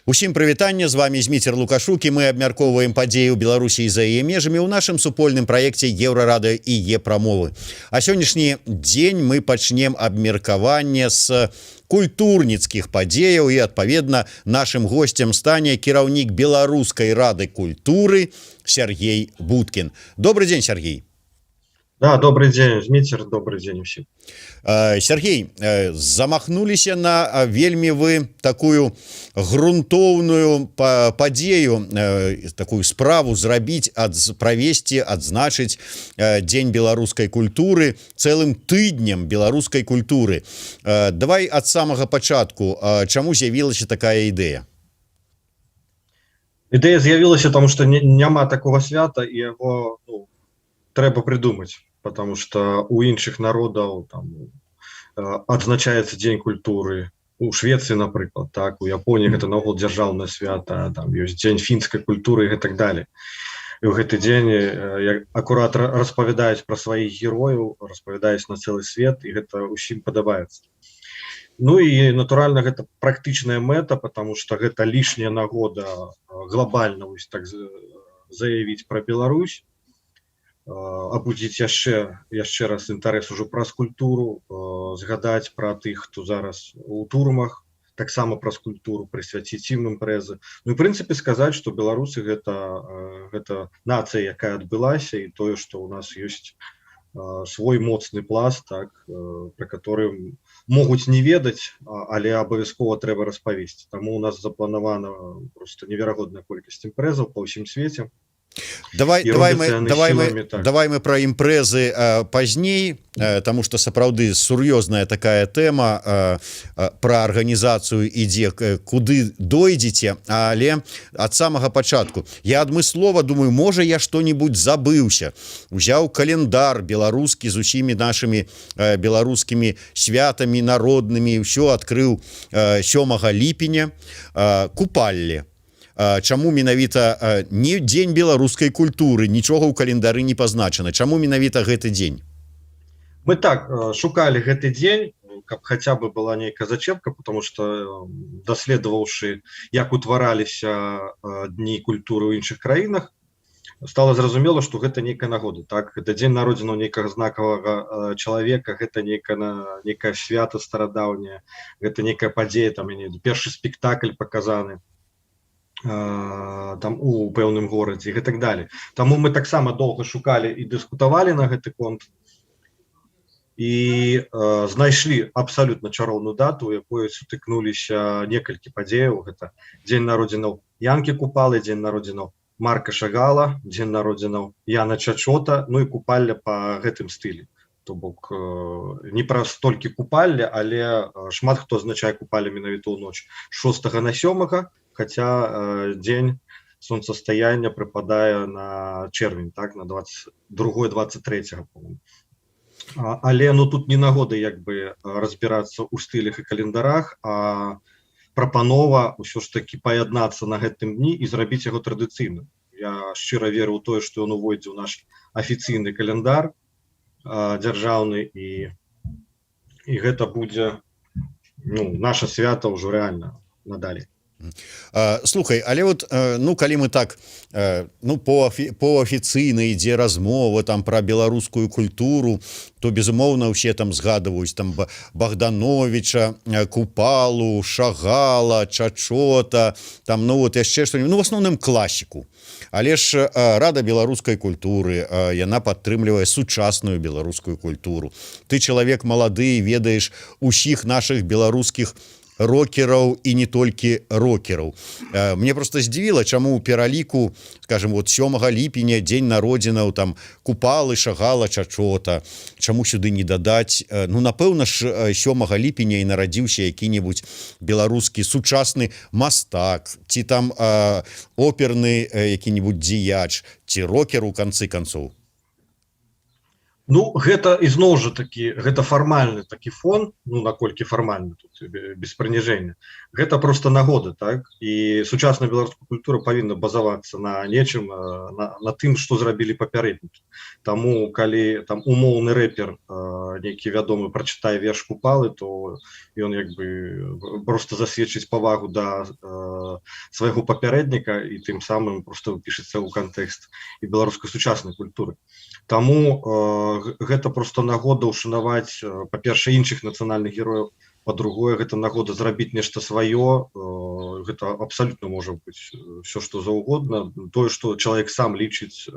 Усім прывітанне, з вами Зміцер Лукашук, і мы абмяркоўваем падзеі ў Беларусі і за яе межамі ў нашым супольным праекце Еўрарада і Е-прамовы. А сённяшні дзень мы пачнем абмеркаванне з культурніцкіх падзеяў і, адпаведна, нашым госцем стане кіраўнік Беларускай рады культуры Сергей Будкін. Добрый дзень, Сергей. Да, добрый день, Зміцер, добрый день усім. Сергей, замахнуліся на вельмі вы такую грунтоўную падзею, такую справу зрабіць, правесці, адзначыць дзень беларускай культуры цэлым тыднем беларускай культуры. Давай ад самага пачатку, чаму з'явілася такая ідэя? Ідэя з'явілася, тому што няма такого свята, і яго трэба придумаць, потому что у іншых народаў там адзначаецца дзень культуры. У Швецыі, напрыклад, так, у Японіі гэта наогул дзяржаўнае свята, там ёсць дзень фінскай культуры і так далее. І ў гэты дзень акурат распавядаюць пра сваіх герояў, распавядаюць на цэлы свет, і гэта ўсім падабаецца. Ну і натуральна гэта практычная мэта, потому что гэта лішняя нагода глобальна так заявіць пра Беларусь, абудзіць яшчэ раз інтарэс ужо праз культуру, згадаць пра тых, хто зараз у турмах, таксама праз культуру, прысвяціць ім імпрэзы. Ну і, в прынцыпе, сказаць, што беларусы гэта нацыя, якая адбылася, і тое, што ў нас ёсць свой моцны пласт, так, пра который могуць не ведаць, але абавязкова трэба распавесці. Таму у нас запланавана просто неверагодная колькасць імпрэзаў па ўсім свеце. Давай мы про імпрэзы пазней, тому что сапраўды сур'ёзная такая тэма, про арганізацыю ідзе, куды дойдзеце, але ад самага пачатку я адмыслова думаю, можа я што-нибудь забыўся, узяў календар беларускі з усімі нашымі беларускімі святамі народнымі, ўсё адкрыў 7 ліпеня, купалле. Чаму менавіта не дзень беларускай культуры, нічога ў календары не пазначана, чаму менавіта гэты дзень? Мы так шукалі гэты дзень, каб хаця бы была нейкая зачепка, потому что даследаваўшы, як утвараліся дні культуры ў іншых краінах, стала зразумела, што гэта нейкая нагода, так, гэта дзень народзінаў нейкага знакавага чалавека, гэта нейкае свята старадаўняе, гэта нейкая падзея, там першы спектакль паказаны там у пэўным горадзе і так далее. Таму мы таксама доўга шукалі і дыскутавалі на гэты конт і знайшлі абсалютна чароўную дату, у якой сутыкнуліся некалькі падзеяў. Гэта дзень народзінаў Янкі Купалы, дзень народзінаў Марка Шагала, дзень народзінаў Яна Чачота, ну і купалля па гэтым стылі. То бок не праз толькі купалля, але шмат хто азначае купалля менавіта ў ноч 6 на 7, хотя дзень сонцастаяння прыпадае на чэрвень, так, на 22-23, по-моему. Але тут не нагода як бы разбірацца ў стылях і календарах, а прапанова ўсё ж таки паяднацца на гэтым дні і зрабіць яго традыцыйным. Я шчыра веру ў тое, што ён увойдзе ў наш афіцыйны календар дзяржаўны, і гэта будзе наша свята ўжо рэальна надалей. Слухай, але вот калі мы так по афіцыйна ідзе размова там про беларускую культуру, то безумоўна усе там згадваюць там Богдановича, Купалу, Шагала, Чачота, там яшчэ што-нибудь, в асноўным класіку. Але ж рада беларускай культуры, яна падтрымлівае сучасную беларускую культуру. Ты чалавек малады, ведаеш усіх нашых беларускіх рокераў і не толькі рокераў. Мне просто здзівіла, чаму ў пераліку, скажем, 7 ліпеня дзень народзінаў там Купалы, Шагала, Чачота, чаму сюды не дадаць? Напэўна ж 7 ліпеня і нарадзіўся які-небудзь беларускі сучасны мастак, ці там оперны які-небудзь дзеяч, ці рокер у канцы канцоў. Гэта ізноў жа такі, гэта фармальны такі фон, наколькі фармальны тут без прыніжэння. Гэта просто нагода, так? І сучасная беларуская культура павінна базавацца на нечым, на тым, што зрабілі папярэднікі. Таму калі там умоўны рэпер нейкі вядомы прачытае верш Купалы, то ён як бы просто засведчыць павагу да свайго папярэдніка і тым самым просто пішацца ў кантэкст і беларускай сучаснай культуры. Таму гэта просто нагода ўшанаваць, па-першае, іншых нацыянальных герояў, па-другое, гэта нагода зрабіць нешта сваё. Гэта абсалютна можа быць все што заўгодна, тое, што чалавек сам лічыць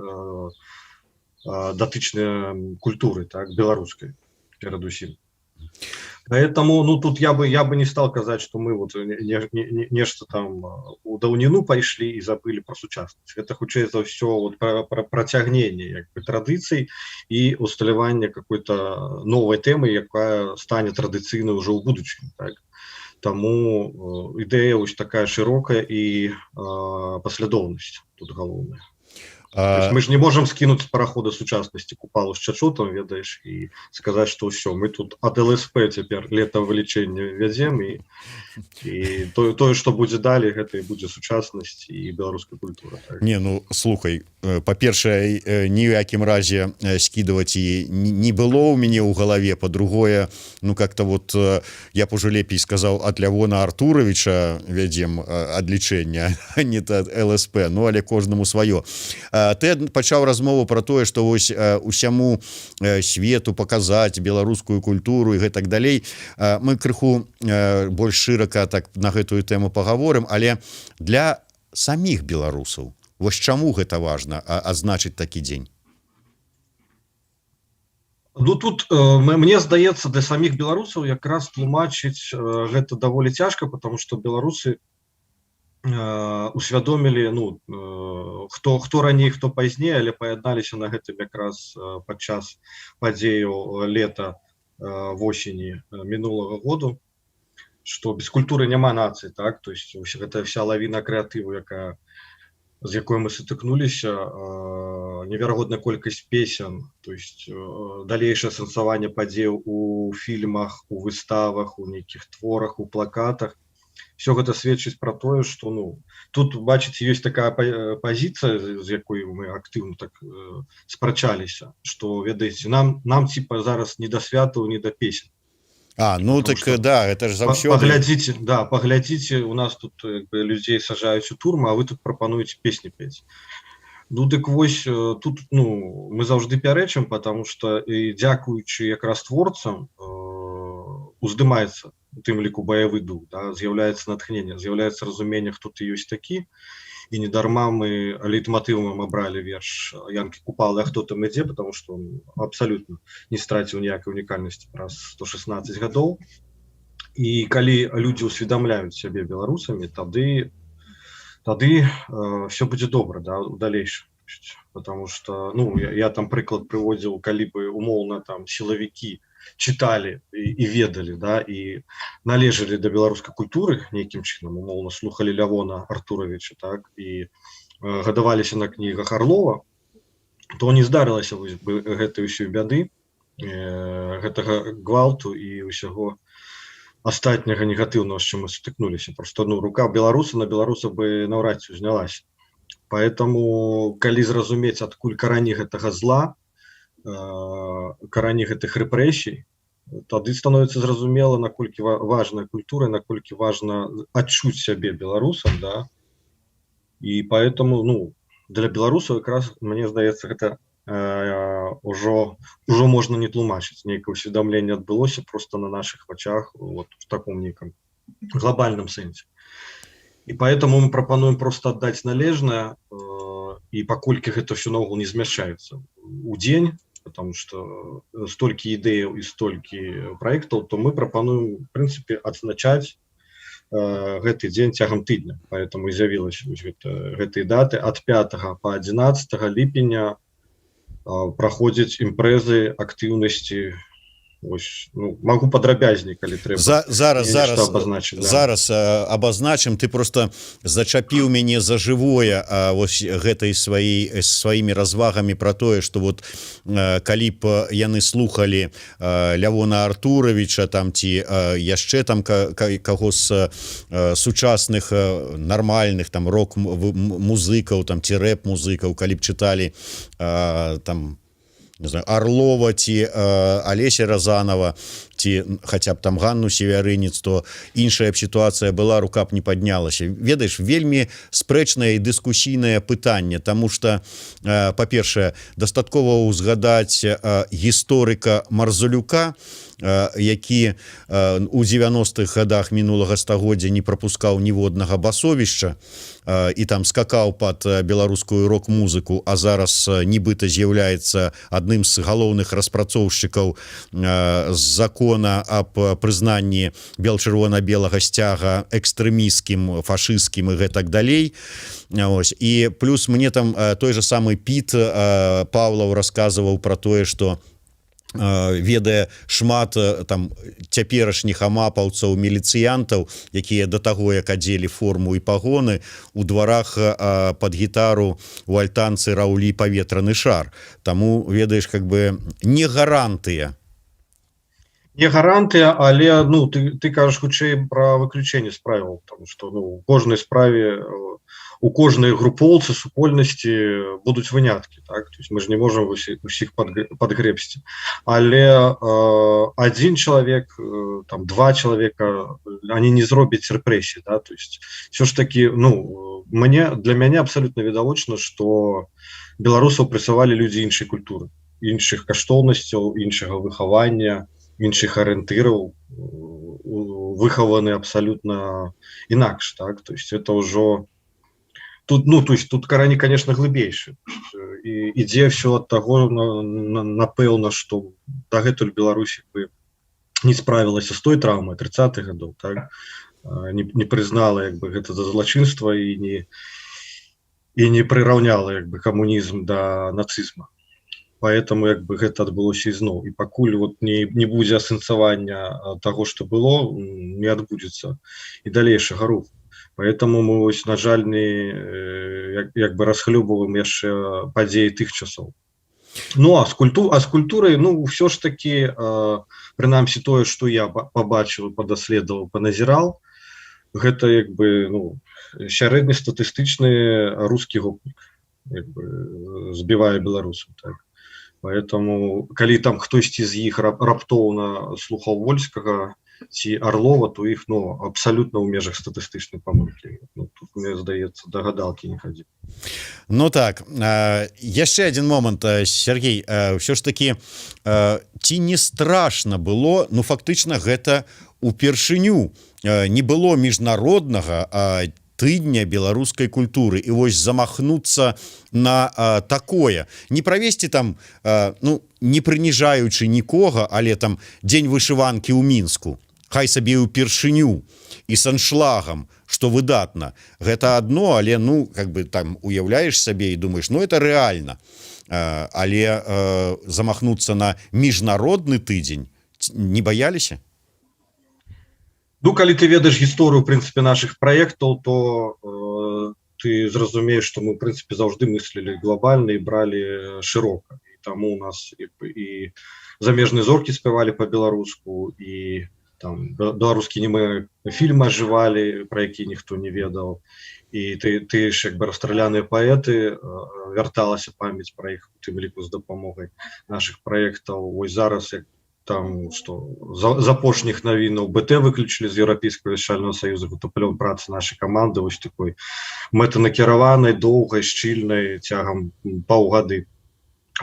датычныя культуры, так, беларускай перадусім. Поэтому, ну, тут я бы не стал казать, что мы вот нечто там у даўніну пайшлі и забыли про сучаснасць. Это хутчэй за все вот про працягненне традыцый и усталяванне какой-то новой темы, якая стане традыцыйнай уже ў будучыні, так. Таму ідэя вось такая широкая и паслядоўнасць тут галоўная. То есть мы же не можем скинуть с парохода сучаснасці купалу з чачотам, ведаеш, и сказать, что все, мы тут от ЛСП теперь летовылечение вядзем, и тое, что будет далее, гэта и будет сучаснасць и беларуская культура. Так. Не, ну, слухай, по-першае, ні ў якім разе скидывать и не было у мяне ў галаве, по-другое, ну, как-то вот, я б уже лепей сказал, от Лявона Артуровича вядзем адлічэнне, а не от ЛСП, ну, але кожнаму сваё. Ты пачаў размову про тое, што вось усяму свету паказаць беларускую культуру і гэтак далей. Мы крыху больш шырака так на гэтую тэму пагаворым, але для саміх беларусаў вось чаму гэта важна адзначыць такі дзень? Ну, тут, мне здаецца, для саміх беларусаў якраз тлумачыць гэта даволі цяжка, потому што беларусы усвядомілі, ну, хто раней, хто пазней, але паядналіся на гэтым якраз падчас падзеяў лета восені мінулага году, што без культуры няма нацыі, так, то есть гэта вся лавіна крэатыву, з якой мы сутыкнуліся, неверагодная колькасць песен, то есть далейшае сэнсаванне падзеяў у фільмах, у выставах, у нейкіх творах, у плакатах. Все гэта сведчыць про тое, што, ну, тут, бачыце, ёсць такая пазіцыя, з якой мы актыўна так спрачаліся, што, ведаеце, нам типа зараз не да святаў, не да песен. Ну так да, это ж заўсёды. Паглядзіце, у нас тут людзей сажаюць у турмы, а вы тут прапануеце песні пець. Ну дык вось тут, ну, мы заўжды пярэчым, потому што і дзякуючы якраз творцам уздымаецца, у тым ліку баявы дух, да, з'яўляецца натхненне, з'яўляецца разуменне, хто ты ёсць такі, і недарма мы лейтмотывам абралі верш Янкі Купалы, а хто там ідзе, потому што он абсалютна не страціў ніякай унікальнасці праз 116 гадоў. І калі людзі ўсведамляюць сябе беларусамі, тады все будзе добра, да, у далейшым. Потому что, ну, я там прыклад прыводзіў, калі бы умоўна там сілавікі читали и ведали, да, и належали до беларускай культуры нейкім чынам, умоўна слухали Лявона Артуровича, так, и гадаваліся на кнігах Орлова, то не здарылася гэтай усёй бяды, гэтага гвалту і ўсяго астатняга негатыўнага, з чым мы сутыкнуліся. Просто, ну, рука беларуса на беларуса бы наўрад ці узнялася. Поэтому, калі зразумець, адкуль карані гэтага зла, карані гэтых рэпрэсій, тады становіцца зразумела, наколькі важная культура, наколькі важна адчуць сябе беларусам, да. І поэтому, ну, для беларусаў якраз, мне здаецца, гэта ўжо можна не тлумачыць. Нейкае ўсведамленне адбылося просто на наших вачах, вот в таком неком глобальном сэнсе. І поэтому мы прапануем просто аддаць належнае, і паколькі гэта ўсё наогул не змяшчаецца у дзень, потому что столькі ідэяў і столькі праектаў, то мы прапануем, в прынцыпе, адзначаць гэты дзень цягам тыдня. Поэтому і з'явілася гэтыя даты. Ад 5 по 11 ліпеня праходзяць імпрэзы актыўнасці. Ось, ну, могу падрабязней, калі трэба. Зараз абазначым. Ты просто зачапіў мяне за жывое вось гэтай сваімі развагамі про тое, што вот калі б яны слухали Лявона Артуровича там ці яшчэ там каго з сучасных нармальных там рок-музыкаў там ці рэп-музыкаў, калі б чыталі там не знаю, Орлова ці Алеся Разанова ці хаця б там Ганну Севярынец, то іншая б сітуацыя была, рука б не паднялася. Ведаеш, вельмі спрэчнае і дыскусійнае пытанне, таму што, па-першае, дастаткова ўзгадаць гісторыка Марзалюка, які у 90-х годах мінулага стагоддзя не прапускаў ніводнага басовішча і там скакаў пад беларускую рок-музыку, а зараз нібыта з'яўляецца адным з галоўных распрацоўшчыкаў закона аб прызнанні бел-чырвона-белага сцяга экстрэмісцкім, фашысцкім і гэтак далей. Ось. І плюс мне там той же самы Піт Павлаў расказваў пра тое, што ведае шмат там цяперашніх амапаўцаў, міліцыянтаў, якія да таго, як адзелі форму і пагоны, у дварах пад гітару у альтанцы раўлі паветраны шар. Таму, ведаеш, как бы не гарантыя. Не гарантыя, але ну ты кажаш хутчэй пра выключэнне з правіл, тому што ну у кожнай справе, у кожнай групоўцы, супольнасці будуць выняткі, так? То есть мы ж не можам усіх падгрэбсці. Але адзін чалавек, там два чалавека, они не зробяць рэпрэсій, да? То есть все ж таки, ну для мяне абсолютно відавочна, што беларусаў прэсавалі людзі іншай культуры, іншых каштоўнасцяў, іншага выхавання, іншых арыентыраў, выхаваны абсолютно інакш, так? То есть это ўжо тут, ну, то есть тут карані, конечно, глыбейшие. І ідзе все ад таго, напэўна, што дагэтуль Беларусь бы не справілася з той траўмай 30-х гадоў, так? Не прызнала як бы гэта за злачынства і не прыраўняла як бы камунізм да нацызма. Поэтому як бы гэта адбылося ізноў. І пакуль вот не будзе асэнсавання таго, што было, не адбудзецца і далейшага руху. Поэтому мы, ось, на жаль, не як бы расхлёбваем яшчэ падзеі тых часоў. Ну, а з культурай, ну, ўсё ж такі, прынамсі тое, што я пабачыў, падаследаваў, паназіраў, гэта як бы, ну, сярэднестатыстычны рускі гопнік, як бы збівае беларусаў, так. Поэтому, калі там хтосьці з іх раптоўна слухаў Вольскага ці Орлова, то іх, ну, абсолютно ў межах статыстычнай памылкі. Ну, тут, мне здаецца, да гадалкі не хадзі. Ну так, яшчэ один момант, Сергей, ўсё ж таки, ці не страшна было, ну, фактычна гэта упершыню не было міжнароднага тыдня беларускай культуры, і вось замахнуцца на такое, не правесці там, ну, не прыніжаючы нікога, але там дзень вышыванкі ў Мінску, хай сабе ўпершыню і с аншлагам, што выдатна. Гэта адно, але, ну, как бы там уяўляеш сабе і думаеш, ну, это рэальна. Але замахнуцца на міжнародны тыдзень не баяліся? Ну, калі ты ведаеш гісторыю, в прынцыпе, наших праектаў, то ты зразумееш, што мы, в прынцыпе, заўжды мыслілі глобальна і бралі шырока. І таму у нас і замежныя зоркі спявалі па-беларуску, і там беларускія німыя фільмы ажывалі, пра якія ніхто не ведаў. І ты ж як бы расстраляныя паэты, вярталася памяць пра іх, у тым ліку з дапамогай наших праектаў. Вось зараз, як там, што з апошніх навінаў БТ выключылі з Еўрапейскага вяшчальнага саюза, гэта плён працы нашай каманды, вось такой мэтанакіраванай, доўгай, шчыльнай, цягам паўгады.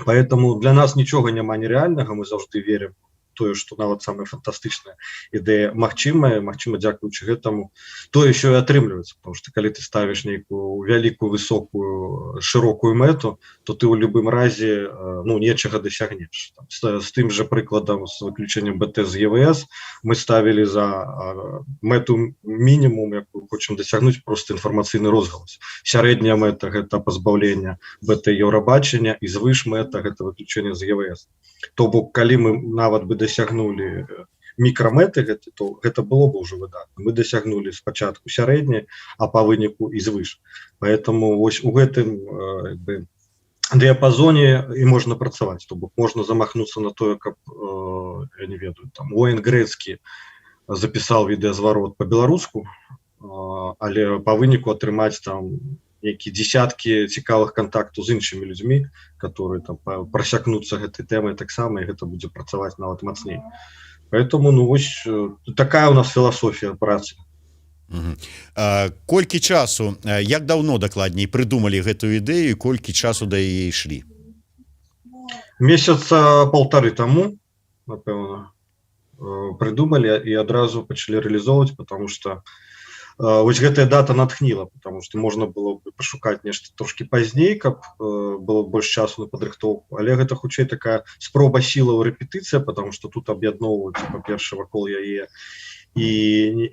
Поэтому для нас нічога няма нереальнага, мы заўжды верым тое, што нават самая фантастычная ідэя магчымая, дзякуючы гэтаму, то еще і атрымліваецца, потому что калі ты ставіш нейкую вялікую, высокую, шырокую мэту, то ты ў любым разе, ну, нечага дасягнеш. З тым жа прыкладам, з выключэннем БТ з ЕВС, мы ставілі за мэту мінімум, якую хочам дасягнуць, просто інфармацыйны розгалас. Сярэдняя мэта — гэта пазбаўленне БТ Еўрабачання, і звыш мэта — гэта выключэнне з ЕВС. То бок, калі мы нават бы дасягнулі мікрамэты, то гэта было бы ўжо выдатна. Мы дасягнулі спачатку сярэдняй, а па выніку і звыш. Поэтому вось у гэтым дыяпазоне і можна працаваць. То бок можна замахнуцца на тое, каб, я не ведаю, там Уэйн Грэцкі запісаў відэазварот па-беларуску, але па выніку атрымаць там некие десятки цікавых контактаў з іншымі людзьмі, которые там просякнуцца гэтай тэмай таксама, і гэта будзе працаваць нават мацней. Поэтому, ну, вось такая у нас філасофія працы. Колькі часу, як даўно дакладней прыдумалі гэтую ідэю, і колькі часу да яе ішлі? Месяца полторы таму, напэўна, прыдумалі і адразу пачалі рэалізоўваць, потому что вось гэтая дата натхніла, потому что можна было бы пашукаць нешта трошки пазней, каб было больш часу на падрыхтоўку, але гэта хутчэй такая спроба сілаў рэпетыцыя, потому что тут аб'ядноўваюцца, па-першае, вакол яе і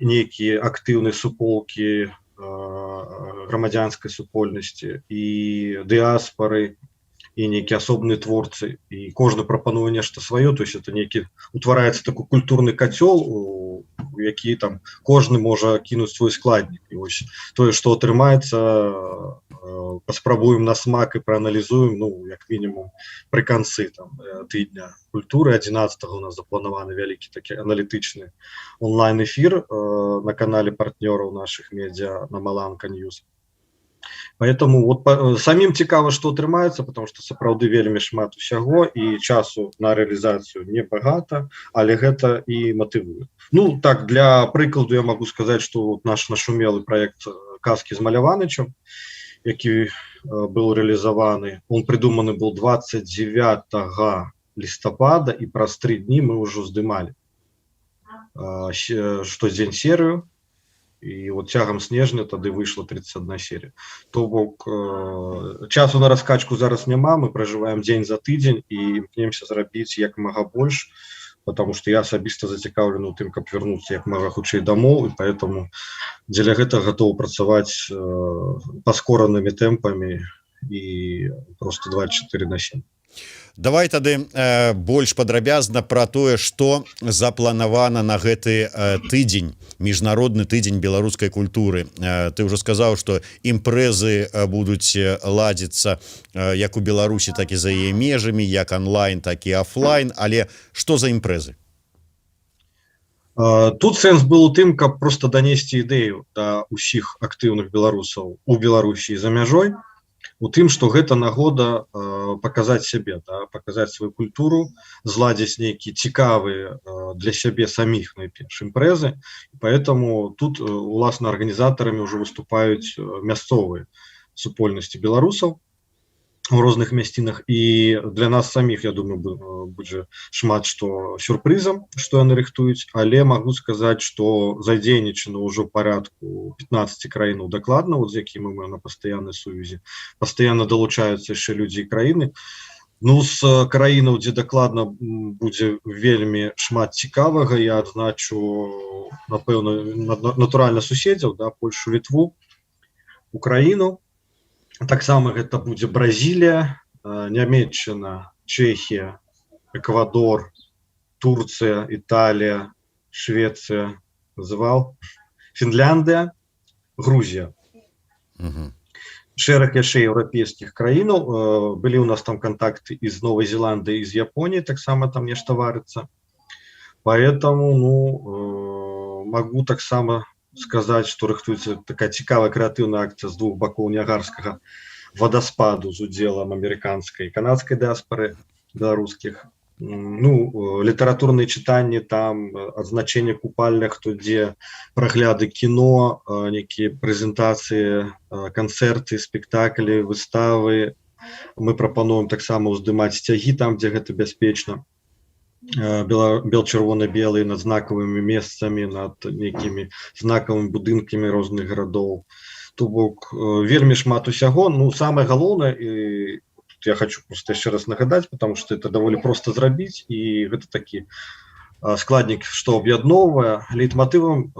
нейкія актыўныя суполкі грамадзянскай супольнасці і дыаспары, і нейкія асобныя творцы, і кожны прапануе нешта сваё, то есть это нейкі утвараецца такі культурны кацёл, у які там кожны можа кінуць свой складнік. І вось тое, што атрымаецца, паспрабуем на смак і прааналізуем, ну, як мінімум, пры канцы там тыдня культуры. 11-го у нас запланаваны вялікі такі аналітычны онлайн-эфір на канале партнёраў нашых медіа на Маланка Ньюс. Поэтому вот самим цікава, што атрымаецца, потому что сапраўды вельмі шмат усяго, і часу на рэалізацыю небагата, але гэта і матывуе. Ну, так, для прыкладу я могу сказаць, што вот наш нашумелы проект «Казкі з Маляванычам», які был реализованы, он придуманы был 29 листопада, и праз 3 дні мы ўжо здымалі штодзень серыю. І вот цягам снежня тады выйшла 31 серія. То бок часу на раскачку зараз няма, мы пражываем дзень за тыдзень і імкнемся зрабіць як мага больш, потому что я асабіста зацікаўлены ў тым, каб вярнуцца як мага хутчэй дамоў, і поэтому дзеля гэтага гатовы працаваць паскоранымі тэмпамі і просто 24/7. Давай тады больш падрабязна пра тое, што запланавана на гэты тыдзень, міжнародны тыдзень беларускай культуры. Ты ўжо сказаў, што імпрэзы будуць ладзіцца як у Беларусі, так і за яе межамі, як онлайн, так і офлайн, але што за імпрэзы? Тут сэнс был у тым, каб просто данесці ідэю да ўсіх актыўных беларусаў у Беларусі за мяжой, у тым, што гэта нагода паказаць сябе, да, паказаць сваю культуру, зладзіць нейкія цікавыя для сябе саміх найперш імпрэзы. Поэтому тут уласна арганізатарамі ўжо выступаюць мясцовыя супольнасці беларусаў у розных мясцінах, і для нас саміх, я думаю, будзе шмат што сюрпрызам, што яны рыхтуюць, але магу сказаць, што задзейнічана ўжо парадку 15 краінаў дакладна, вот з якімі мы на пастаяннай сувязі, пастаянна далучаюцца яшчэ людзі і краіны. Ну, з краінаў, дзе дакладна будзе вельмі шмат цікавага, я адзначу, напэўна, натуральна суседзяў, да, Польшу, Літву, Украіну. Таксама гэта будзе Бразілія, Нямецчына, Чэхія, Эквадор, Турцыя, Італія, Швецыя, называл, Фінляндыя, Грузія. Шэраг яшчэ еўрапейскіх краінаў. Былі ў нас там контакты і з Новай Зеландыі, і з Японіі, таксама там нешта варыцца. Поэтому, ну, могу таксама сказаць, што рыхтуецца такая цікавая крэатыўная акцыя з двух бакоў Ніагарскага вадаспаду з удзелам амерыканскай і канадскай дыаспары беларускіх. Ну, літаратурныя чытанні, там адзначэнне купальных, то дзе прагляды кіно, нейкія прэзентацыі, канцэрты, спектаклі, выставы. Мы прапануем таксама ўздымаць сцягі там, дзе гэта бяспечна. Бел-чырвона-белые над знакавымі месцамі, над нейкімі знакавымі будынкамі розных гарадоў. То бок вельмі шмат усяго. Ну, самае галоўнае, і тут я хочу просто яшчэ раз нагадаць, потому что это даволі проста зрабіць, і гэта такі складнік, што аб'ядноўвае. Лейтматывам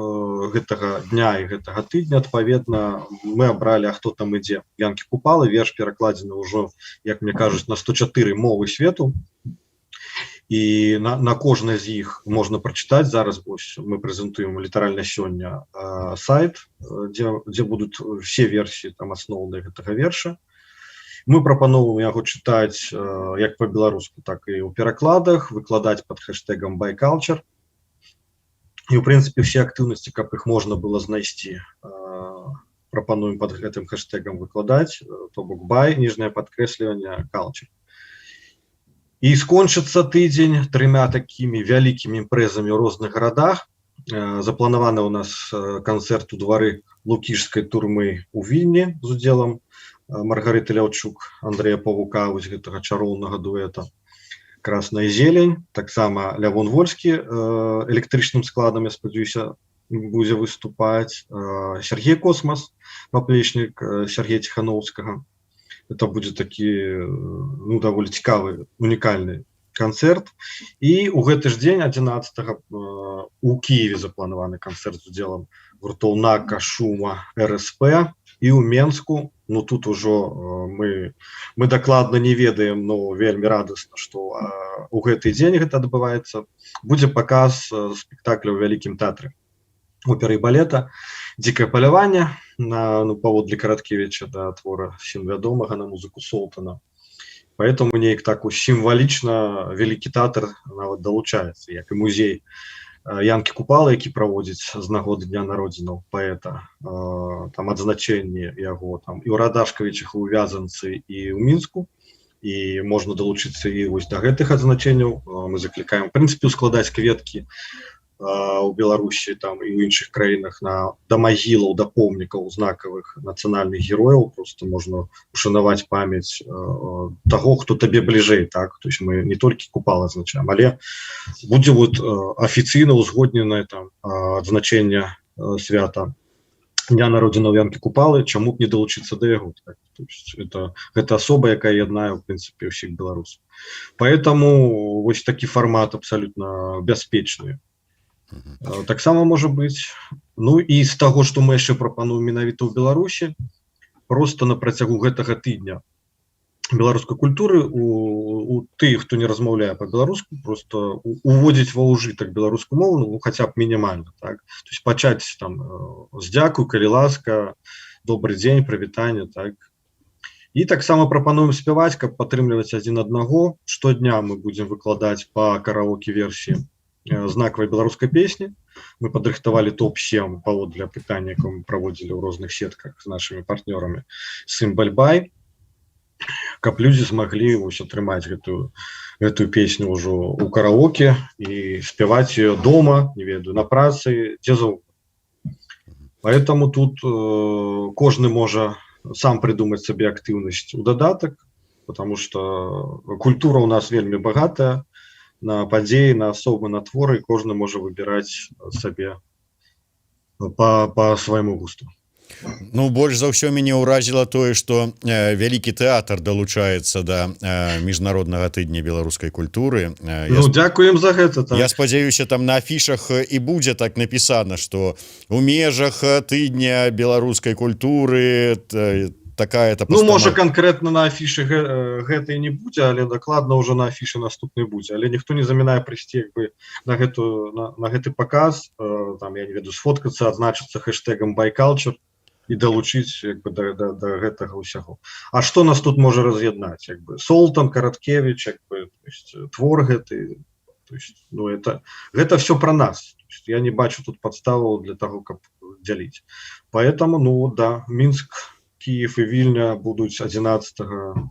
гэтага дня і гэтага тыдня, адпаведна, мы абралі «А хто там ідзе?» Янкі Купалы. Верш перакладзены ўжо, як мне кажуць, на 104 мовы свету. І на кожнай з іх можна прачытаць. Зараз мы прэзентуем літаральна сёння сайт, дзе будуць все версіі там асноўныя гэтага верша. Мы прапановваем яго чытаць як па-беларуску, так і ў перакладах, выкладаць пад хэштэгам ByCulture. І, ў прынцыпе, все актыўнасці, каб іх можна было знайсці прапануем под гэтым хэштегам выкладаць, то бок by, ніжняе падкрэсліванне, culture. І скончыцца тыдзень 3 такімі вялікімі імпрэзамі ў розных гарадах. Запланаваны ў нас канцэрт у двары Лукішскай турмы ў Вільні з удзелам Маргарыты Ляўчук, Андрэя Павука, вось гэтага чароўнага дуэта. Красная зелень, таксама Лявон Вольскі электрычным складам, я спадзяюся, будзе выступаць. Сергей Космас, паплечнік Сергея Ціхановскага. Это будзе такі, ну, даволі цікавы, унікальны канцэрт. І ў гэты ж дзень 11-го у Киеве запланаваны канцэрт з удзелам гуртоў Нака, Шума, РСП. І ў Менску, ну тут ужо мы дакладна не ведаем, но вельмі радасна, што ў гэты дзень гэта адбываецца. Будзе паказ спектакля ў Вялікім тэатры оперы і балета «Дзікае паляванне» паводле Караткевіча, да, твора всім вядомага на музыку Солтана. Поэтому неяк так сімвалічна Вялікі тэатр нават далучаецца, як і музей Янкі Купалы, які праводзіць з нагоды дня народзінаў паэта, там адзначэнне яго там і ў Радашкавічах, і ў Вязанцы, і ў Мінску. І можна далучыцца і вось да гэтых адзначэнняў. Мы заклікаем, в прынцыпе, ускладаць кветкі у Беларусі там і ў іншых краінах да магілаў, да помнікаў знакавых нацыянальных герояў. Просто можна ушанаваць памяць таго, хто табе бліжэй, так? То есть мы не толькі Купала адзначаем, але будзе вот афіцыйна ўзгодненае там адзначэнне свята дня народзінаў Янкі Купалы, чаму б не далучыцца да яго, так? То есть гэта асоба, якая яднае, в прынцыпе, ўсіх беларусаў. Поэтому вось такі фармат абсалютна бяспечны. Таксама можа быць. Ну і з таго, што мы яшчэ прапануем менавіта ў Беларусі, просто на працягу гэтага тыдня беларускай культуры у тых, хто не размаўляе па-беларуску, просто уводзіць ва ўжытак беларускую мову, ну хаця б мінімальна, так? То есть пачаць там з дзякуй, калі ласка, добры дзень, прывітанне, так? І таксама прапануем спяваць, каб падтрымліваць адзін аднаго. Штодня мы будзем выкладаць па караоке-версіі знакавай беларускай песні. Мы падрыхтавалі топ-7 паводле апытання, якое мы праводзілі ў розных сетках з нашымі партнёрамі Сімбальбай, каб людзі змаглі атрымаць гэтую песню ўжо ў караоке і спяваць ее дома, не ведаю, на працы, дзе заўгодна. Поэтому тут кожны можа сам придумаць сабе актыўнасць у дадатак, потому что культура у нас вельмі багатая на падзеі, на асобы, на творы, і кожны можа выбіраць сабе па свайму густу. Ну, больш за ўсё мяне ўразіла тое, што Вялікі тэатр далучаецца да міжнароднага тыдня беларускай культуры. Ну, дзякуем за гэта. Так. Я спадзяюся, там на афішах і будзе так напісана, што ў межах тыдня беларускай культуры такая-то постанова. Ну, можа, канкрэтна на афішы гэтай не будзе, але дакладна ўжо на афішы наступнай будзе. Але ніхто не замінае прыйсці на гэты паказ, там, я не ведаю, сфоткацца, адзначыцца хэштэгам «ByCulture» і далучыць да гэтага ўсяго. А што нас тут можа раз'яднаць? Солтан, Караткевіч, твор гэты. Ну, гэта все пра нас. Я не бачу тут падставаў для таго, каб дзяліць. Поэтому, ну, да, Мінск, Киев і Вільня будуць 11-го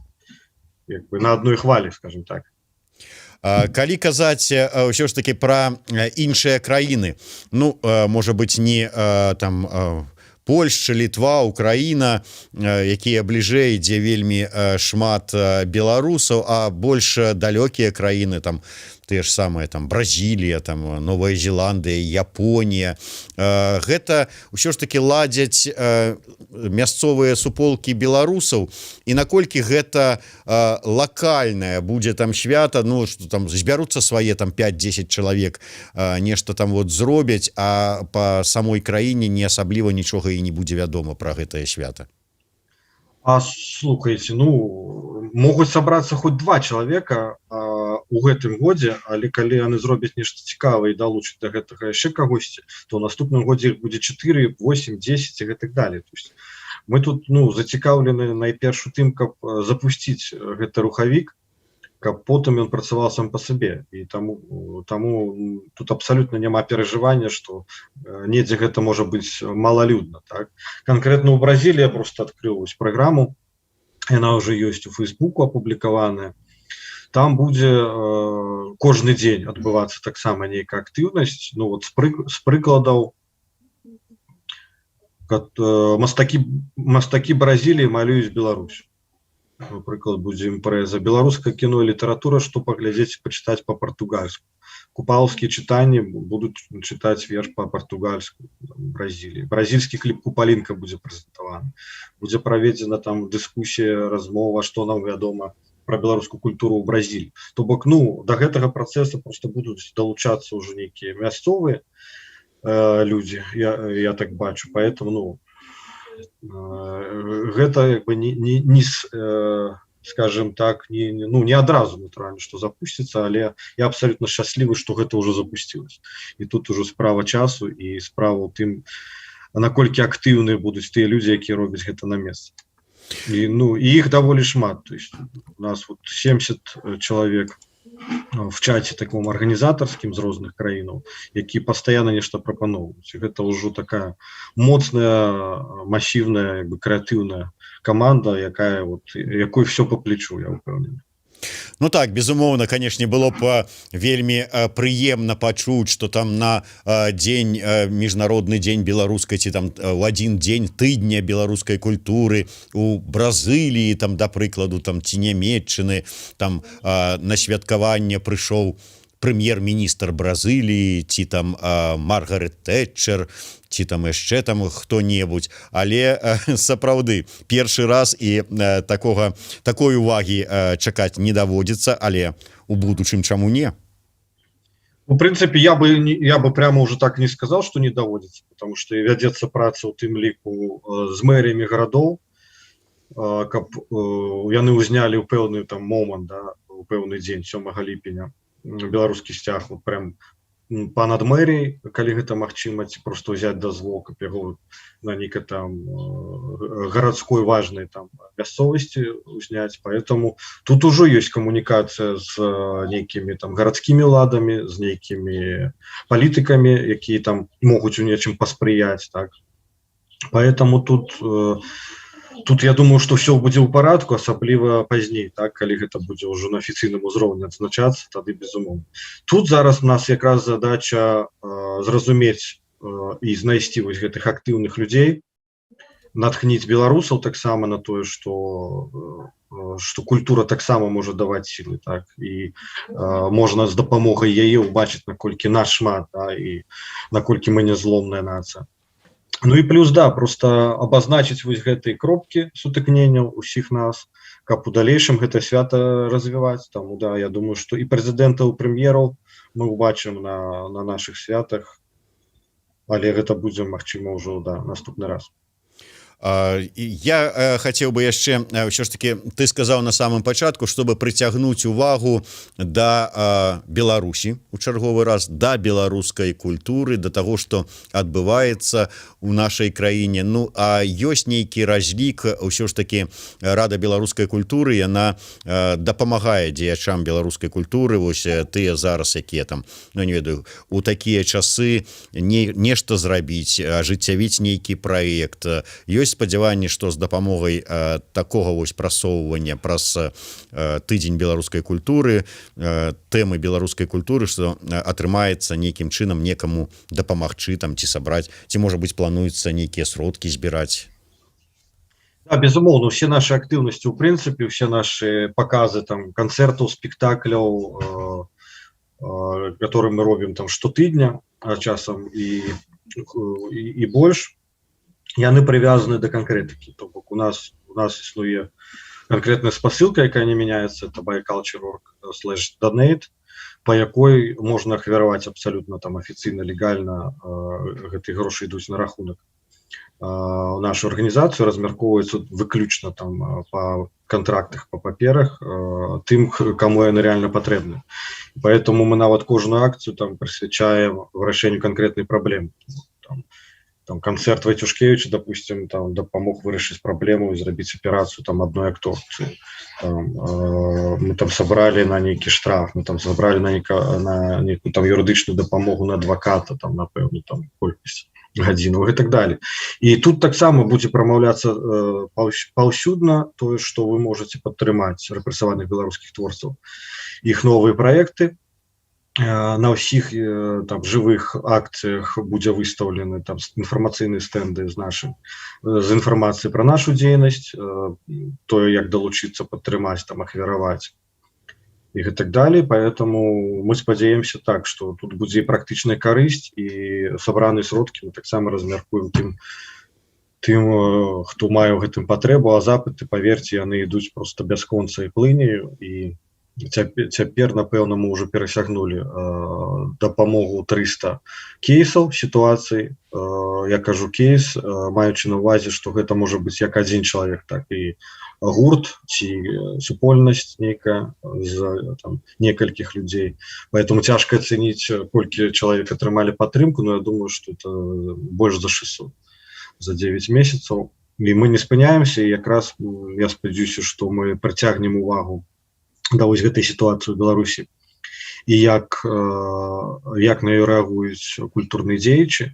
на адной хвалі, скажем так. Калі казаць ўсё ж таки пра іншыя краіны, ну, можа быць, не там Польшча, Літва, Украіна, якія бліжэй, дзе вельмі шмат беларусаў, а больш далёкія краіны, там тыя ж самыя там Бразілія, там Новая Зеландыя, Японія. Гэта ўсё ж таки ладзяць мясцовыя суполкі беларусаў, і наколькі гэта лакальнае будзе там свята, ну што там збяруцца свае там 5-10 чалавек, нешта там вот зробяць, а па самой краіне не асабліва нічога і не будзе вядома пра гэтае свята. А слухайте, ну могуць сабрацца хоць 2 чалавека у гэтым годзе, але калі яны зробяць нешта цікавае і далучаць да гэтага яшчэ кагосьці, то ў наступным годзе іх будзе 4, 8, 10 і гэтак далей. То есть мы тут, ну, зацікаўлены найперш у тым, каб запусціць гэты рухавік, каб потым ён працаваў сам па сабе, і таму тут абсалютна няма перажывання, што недзе гэта можа быць малалюдна, так. Канкрэтна ў Бразіліі я проста адкрыў вось праграму, яна ўжо ёсць у Фейсбуку апублікаваная. Там будзе кожны дзень адбывацца таксама нейкая актыўнасць. Ну вот з прыкладаў, мастакі Бразіліі малююць Беларусь. Напрыклад, будзе імпрэза беларускае кіно і літаратура, што паглядзець, пачытаць па-партугальску. Купалаўскія чытанні будуць чытаць верш па-партугальску Бразіліі. Бразільскі кліп Купалінка будзе прэзентаваны. Будзе праведзена там дыскусія, размова, што нам вядома пра беларускую культуру ў Бразіліі. То бок, да гэтага працэсу проста будуць далучацца ўжо нейкія мясцовыя людзі, я так бачу. Поэтому, гэта як бы скажем так, не адразу натуральна, што запусціцца, але я абсалютна шчаслівы, што гэта ўжо запусцілася. І тут ужо справа часу і справа ў тым, наколькі актыўныя будуць тыя людзі, якія робяць гэта на месцы. І іх даволі шмат. То есть у нас вот 70 чалавек в чаце таком арганізатарскім з розных краінаў, які пастаянна нешта прапаноўваюць. Гэта ўжо такая моцная, масіўная, крэатыўная каманда, якой все по плечу, я ўпэўнены. Ну так, безумоўна, канешне, было б вельмі прыемна пачуць, што там на дзень, міжнародны дзень беларускай, ці там у адзін дзень тыдня беларускай культуры у Бразыліі, там, да прыкладу, там, ці Нямецчыны, там на святкаванне прыйшоў прэм'ер-міністр Бразыліі, ці там Маргарет Тэтчер, ці там яшчэ там хто-небудзь, але сапраўды першы раз і такой увагі чакаць не даводзіцца, але у будучым чаму не? В принципе, я бы прямо уже так не сказал, что не доводится, потому что вядзецца праца ў тым ліку з мэрыямі гарадоў, каб яны ўзнялі ў пэўны там момант, да, у пэўны дзень 7 ліпеня беларускі сцяг вот прям па-над мэріяй, калі гэта магчыма, ці просто ўзяць дазвол, каб яго на нейкай там гарадской важнай там мясцовасці ўзняць. Поэтому тут ужо ёсць камунікацыя з нейкімі там гарадскімі ўладамі, з нейкімі палітыкамі, якія там могуць у нечым паспрыяць, так. Поэтому тут я думаю, что все будзе ў парадку, асабліва пазней, так, калі гэта будзе ўжо на афіцыйным узроўні адзначацца, тады безумоўна. Тут зараз у нас якраз задача зразумець і знайсці вось гэтых актыўных людзей, натхніць беларусаў таксама на тое, што культура таксама можа даваць сілы, так, і можна з дапамогай яе ўбачыць, наколькі нас шмат, да, і наколькі мы не зломная нацыя. Ну і плюс, да, просто абазначыць вось гэтыя кропкі сутыкненняў усіх нас, каб у далейшым гэта свята развіваць. Таму, да, я думаю, што і прэзідэнтаў, і прэм'ераў мы ўбачым на нашых святах, але гэта будзе, магчыма, ўжо, да, наступны раз. Я хацеў бы яшчэ, ўсё ж таки, ты сказаў на самым пачатку, чтобы прыцягнуць увагу да Беларусі у чарговы раз, да беларускай культуры, да таго, што адбываецца у нашай краіне. Ну, а ёсць нейкі разлік, ўсё ж таки, Рада беларускай культуры, яна дапамагае дзеячам беларускай культуры, вось тыя зараз, якія там, ну, не ведаю, у такія часы нешта зрабіць, ажыццявіць нейкі праект. Ёсць спадзяванне, што з дапамогай такога вось прасоўвання праз тыдзень беларускай культуры, тэмы беларускай культуры, што атрымаецца нейкім чынам некаму дапамагчы там ці сабраць, ці, можа быць, плануецца нейкія сродкі збіраць? Да, безумоўна, усе нашы актыўнасці, у прынцыпе, усе нашы паказы там канцэртаў, спектакляў, которые мы робім там штотыдня, а часам і больш, яны прывязаны да канкрэтыкі. То бок у нас існуе канкрэтная спасылка, якая не мяняецца, это buyculture.org/donate, па якой можна ахвяраваць абсалютна там афіцыйна, легальна, гэтыя грошы ідуць на рахунак нашу арганізацыю, размяркоўваецца выключна там па контрактах, па паперах тым, каму яны реально патрэбны. Поэтому мы нават кожную акцыю там прысвячаем вырашэнню канкрэтнай праблемы. там канцэрт Вайцюшкевіча, допустим, там дапамог вырашыць праблему і зрабіць аперацыю там адной акторцы. Мы там сабралі на нейкі штраф, мы там сабралі на нейкую там юрыдычную дапамогу на адваката, там на пэўную там колькасць гадзінаў і так далее. І тут таксама будзе прамаўляцца паўсюдна тое, што вы можете падтрымаць рэпрэсаваных беларускіх творцаў, іх новыя праекты. На ўсіх там жывых акцыях будзе выстаўлены там інфармацыйныя стэнды з інфармацыяй пра нашу дзейнасць, тое, як далучыцца, падтрымаць, там ахвяраваць і так далее. Поэтому мы спадзяемся так, што тут будзе і практычная карысць, і сабраныя сродкі мы таксама размяркуем тым, хто мае ў гэтым патрэбу, а запыты, паверце, яны ідуць просто бясконца і плынею. І цяпер, напэўна, мы ўжо перасягнулі дапамогу 300 кейсаў сітуацый. Я кажу кейс, маючы на ўвазе, што гэта можа быць як адзін чалавек, так і гурт ці супольнасць нейкая з некалькіх людзей. Поэтому цяжка ацэніць, колькі чалавек атрымалі падтрымку, но я думаю, што это больш за 600 за 9 месяцаў. І мы не спыняемся, і якраз я спадзяюся, што мы прыцягнем увагу да вось гэтай сітуацыі ў Беларусі і як на ёй рэагуюць культурныя дзеячы,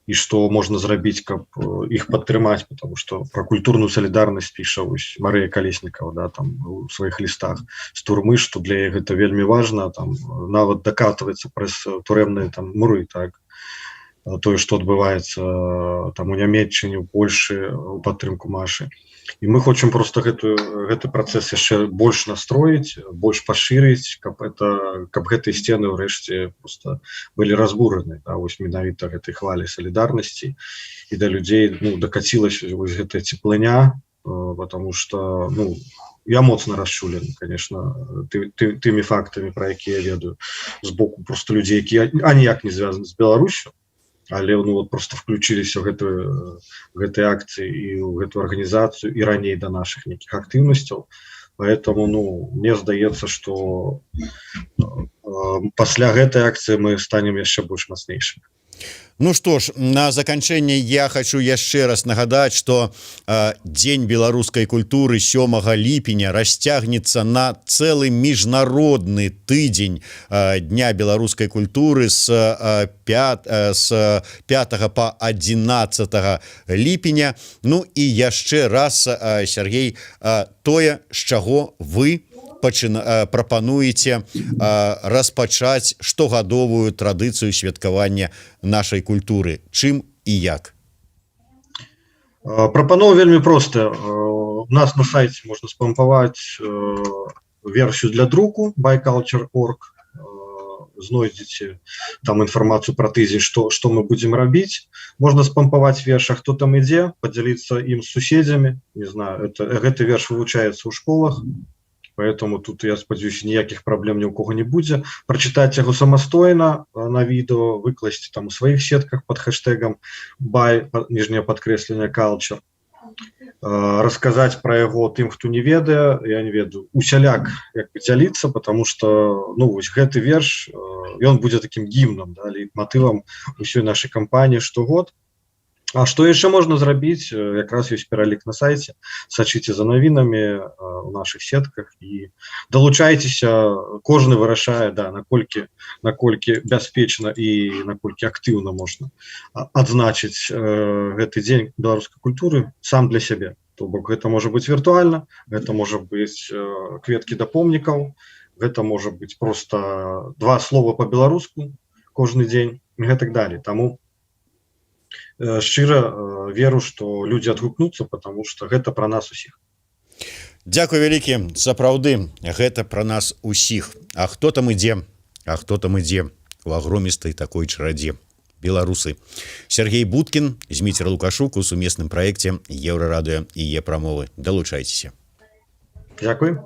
і што можна зрабіць, каб іх падтрымаць, потому што пра культурную салідарнасць піша вось Марыя Калеснікова, да, там у сваіх лістах з турмы, што для яе гэта вельмі важна, там нават дакатваецца праз турэмныя там муры, так, тое, што адбываецца там у Нямецчыне, у Польшы у падтрымку Машы. І мы хочам просто гэты працэс яшчэ больш настроіць, больш пашырыць, каб гэтыя сцены ўрэшце просто былі разбураны, да, вось менавіта гэтай хвалі салідарнасці, і да людзей дакацілася вось гэтая цеплыня, потому что я моцна расчулены, конечно, тымі фактамі, пра якія я ведаю з боку просто людзей, якія аніяк не звязаны з Беларусю, але просто включиліся ў гэтай акцыі і ў гэтую арганізацыю і раней да нашых нейкіх актыўнасцяў. Поэтому мне здаецца, што пасля гэтай акцыі мы станем яшчэ больш мацнейшымі. Ну что ж, на заканчэнне я хочу яшчэ раз нагадаць, што Дзень беларускай культуры 7 ліпеня расцягнецца на цэлы міжнародны тыдзень Дня беларускай культуры з 5 по 11 ліпеня. Ну і яшчэ раз, Сергей, тое, з чаго вы прапануеце распачаць штогадовую традыцыю святкавання нашай культуры. Чым і як? Прапанова вельмі простая. У нас на сайце можна спампаваць версію для друку byculture.org. Знойдзеце там інфармацыю пра тыдзень, што мы будзем рабіць. Можна спампаваць верш, а хто там ідзе, падзяліцца ім з суседзямі. Не знаю, гэты верш вывучаецца ў школах. Поэтому тут, я спадзяюся, ніякіх праблем ні ў кого не будзе. Прачытаць яго самастойна на відэо, выкласці там у сваіх сетках пад хэштэгам by, ніжняе падкрэсленне, culture. Расказаць пра яго тым, хто не ведае, я не ведаю, усяляк як бы дзяліцца, потому что вось гэты верш, ён будзе такім гімнам, да, лейтматывам усёй нашай кампаніі штогод. А што яшчэ можна зрабіць? Якраз ёсць пералік на сайце. Сачыце за навінамі у нашых сетках і далучайцеся. Кожны вырашае, да, наколькі бяспечна і наколькі актыўна можна адзначыць гэты дзень беларускай культуры сам для сябе. То бок гэта можа быць віртуальна, гэта можа быць кветкі да помнікаў, гэта можа быць просто 2 слова па-беларуску кожны дзень і гэтак далей. Таму шчыра веру, што людзі адгукнуцца, потому што гэта пра нас усіх. Дзякуй вялікі, сапраўды, гэта пра нас усіх. А хто там ідзе? А хто там ідзе у агромістай такой чарадзе? Беларусы. Сергей Будкін, Зміцер Лукашук у сумесным праекце Еўрарадыё і Е-прамовы. Далучайцеся. Дзякуй.